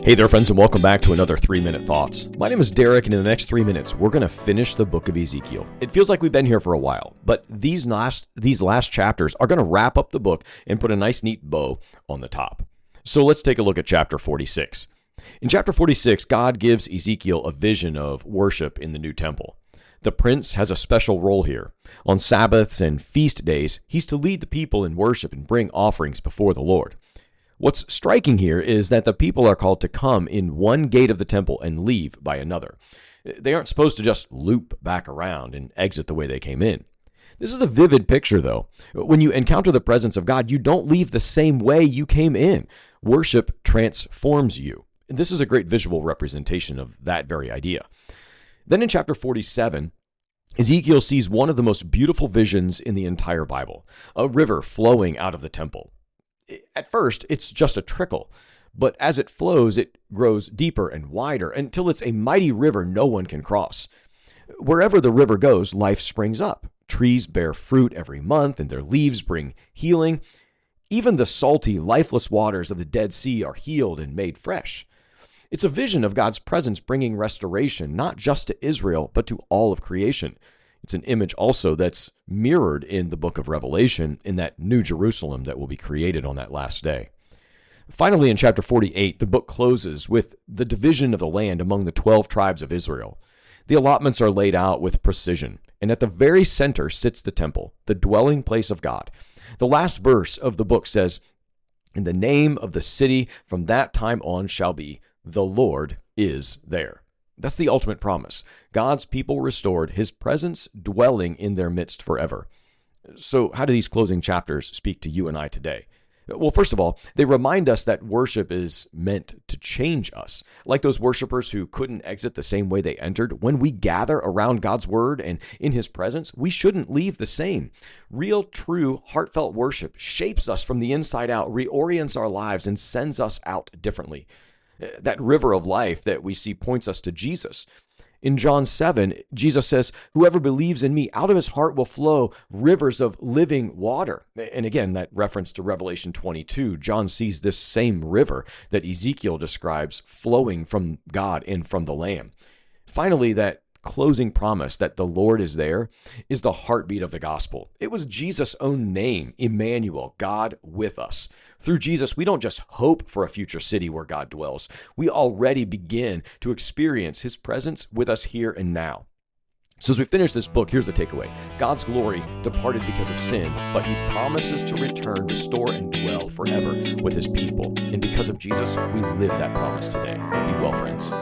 Hey there, friends, and welcome back to another 3-Minute Thoughts. My name is Derek, and in the next 3 minutes, we're going to finish the book of Ezekiel. It feels like we've been here for a while, but these last chapters are going to wrap up the book and put a nice, neat bow on the top. So let's take a look at chapter 46. In chapter 46, God gives Ezekiel a vision of worship in the new temple. The prince has a special role here. On Sabbaths and feast days, he's to lead the people in worship and bring offerings before the Lord. What's striking here is that the people are called to come in one gate of the temple and leave by another. They aren't supposed to just loop back around and exit the way they came in. This is a vivid picture, though. When you encounter the presence of God, you don't leave the same way you came in. Worship transforms you. This is a great visual representation of that very idea. Then in chapter 47, Ezekiel sees one of the most beautiful visions in the entire Bible, a river flowing out of the temple. At first, it's just a trickle, but as it flows, it grows deeper and wider until it's a mighty river no one can cross. Wherever the river goes, life springs up. Trees bear fruit every month, and their leaves bring healing. Even the salty, lifeless waters of the Dead Sea are healed and made fresh. It's a vision of God's presence bringing restoration, not just to Israel, but to all of creation. It's an image also that's mirrored in the book of Revelation in that new Jerusalem that will be created on that last day. Finally, in chapter 48, the book closes with the division of the land among the 12 tribes of Israel. The allotments are laid out with precision, and at the very center sits the temple, the dwelling place of God. The last verse of the book says, "And the name of the city from that time on shall be, the Lord is there." That's the ultimate promise. God's people restored, his presence dwelling in their midst forever. So how do these closing chapters speak to you and I today? Well, first of all, they remind us that worship is meant to change us. Like those worshipers who couldn't exit the same way they entered, when we gather around God's word and in his presence, we shouldn't leave the same. Real, true, heartfelt worship shapes us from the inside out, reorients our lives, and sends us out differently. That river of life that we see points us to Jesus. In John 7, Jesus says, "Whoever believes in me, out of his heart will flow rivers of living water." And again, that reference to Revelation 22, John sees this same river that Ezekiel describes flowing from God and from the Lamb. Finally, that closing promise that the Lord is there is the heartbeat of the gospel. It was Jesus' own name, Emmanuel, God with us. Through Jesus, we don't just hope for a future city where God dwells. We already begin to experience his presence with us here and now. So as we finish this book, here's the takeaway. God's glory departed because of sin, but he promises to return, restore, and dwell forever with his people. And because of Jesus, we live that promise today. Be well, friends.